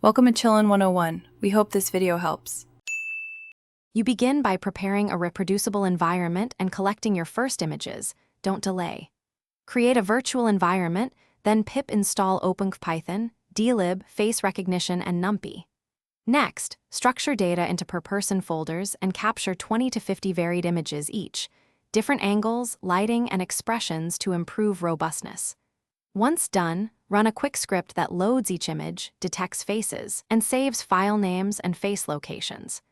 Welcome to Chillin' 101. We hope this video helps. You begin by preparing a reproducible environment and collecting your first images. Don't delay. Create a virtual environment, then pip install OpenCV, Dlib, face recognition, and NumPy. Next, structure data into per-person folders and capture 20 to 50 varied images each, different angles, lighting, and expressions to improve robustness. Once done, run a quick script that loads each image, detects faces, and saves file names and face locations.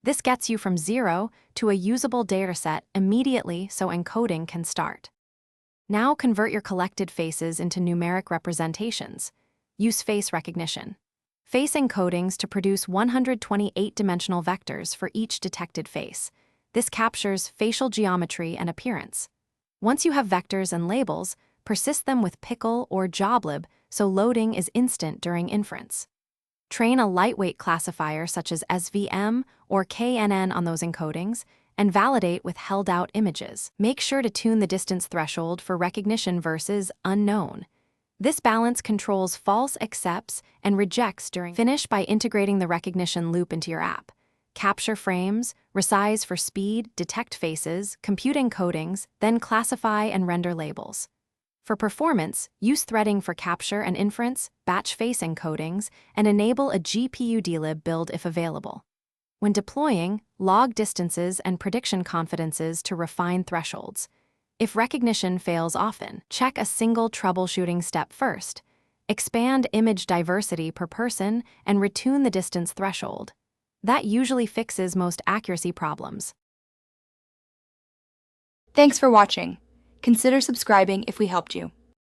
This gets you from 0 to a usable dataset immediately so encoding can start. Now convert your collected faces into numeric representations. Use face recognition. Face encodings to produce 128-dimensional vectors for each detected face. This captures facial geometry and appearance. Once you have vectors and labels, persist them with Pickle or Dlib so loading is instant during inference. Train a lightweight classifier such as SVM or KNN on those encodings, and validate with held-out images. Make sure to tune the distance threshold for recognition versus unknown. This balance controls false accepts and rejects during finish by integrating the recognition loop into your app. Capture frames, resize for speed, detect faces, compute encodings, then classify and render labels. For performance, use threading for capture and inference, batch face encodings, and enable a GPU Dlib build if available. When deploying, log distances and prediction confidences to refine thresholds. If recognition fails often, check a single troubleshooting step first. Expand image diversity per person and retune the distance threshold. That usually fixes most accuracy problems. Thanks for watching. Consider subscribing if we helped you.